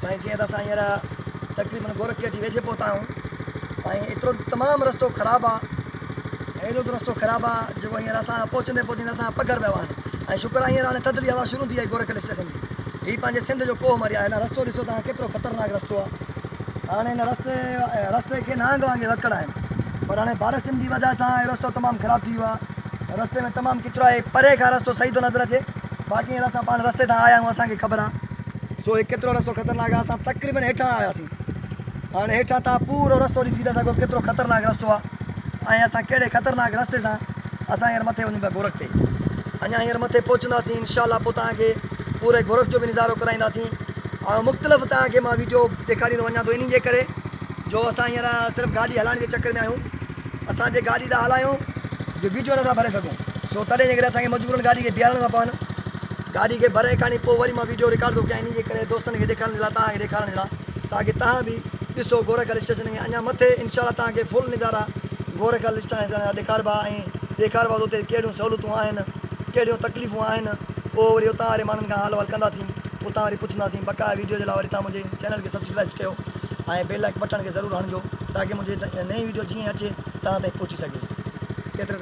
साईं जीअं त असां हींअर तक़रीबन गोरखपुर अची वेझे पहुता आहियूं ऐं एतिरो तमामु रस्तो ख़राबु आहे, हेॾो रस्तो ख़राबु आहे जेको हींअर असां पहुचंदे पहुचंदे असां पघर पिया आहिनि ऐं शुक्र आहे हींअर हाणे थधिड़ी हवा शुरू थी आहे गोरखपुर स्टेशन जी। हीअ पंहिंजे सिंध जो कोह मरिया आहे। हिन रस्तो ॾिसो तव्हां केतिरो ख़तरनाक रस्तो आहे। हाणे हिन रस्ते खे नांग वांगुरु वकड़ आहिनि, पर हाणे बारिशुनि जी वजह सां इहो रस्तो तमामु ख़राबु थी वियो आहे। रस्ते में तमामु किचिरो आहे, परे खां रस्तो सही थो नज़र अचे, बाक़ी हींअर असां पाण रस्ते सां आया आहियूं, असांखे ख़बर आहे। सो हीउ केतिरो रस्तो ख़तरनाक आहे। असां तक़रीबन हेठां आयासीं, हाणे हेठां तव्हां पूरो रस्तो ॾिसी था सघो केतिरो ख़तरनाक रस्तो आहे ऐं असां कहिड़े ख़तरनाक रस्ते सां असां हींअर मथे वञूं पिया गोरख ते। अञा हींअर मथे पहुचंदासीं इंशाअल्लाह, पोइ तव्हांखे पूरे गोरख जो बि नज़ारो कराईंदासीं ऐं मुख़्तलिफ़ तव्हांखे मां वीडियो ॾेखारींदो वञा थो। इन जे करे जो असां हींअर सिर्फ़ु गाॾी हलाइण जे चकर में आहियूं, असांजे गाॾी था हलायूं जो वीडियो नथा भरे सघूं। सो तॾहिं जे करे असांखे मजबूरन गाॾी खे बीहारणा था पवनि, गाॾी खे भरे खणी पोइ वरी मां वीडियो रिकॉर्ड थो कयां। इन जे करे दोस्तनि खे ॾेखारण जे लाइ, तव्हांखे ॾेखारण जे लाइ, ताकी तव्हां बि ॾिसो गोरखल स्टेशन खे अञा मथे इंशाअल्लाह तव्हांखे फुल नज़ारा गोरखल स्टेशन जा ॾेखारबा ऐं ॾेखारबा उते कहिड़ियूं सहूलियतूं आहिनि, कहिड़ियूं तकलीफ़ूं आहिनि। पोइ वरी उतां वारे माण्हुनि खां हाल वाल कंदासीं, उतां वरी पुछंदासीं। बक़ाया वीडियो जे लाइ वरी तव्हां मुंहिंजे चैनल खे सब्सक्राइब कयो ऐं बेल आइकन बटन खे ज़रूरु हणिजो, ताकी मुंहिंजी नई वीडियो जीअं अचे तव्हां ताईं पहुची सघे। केतिरे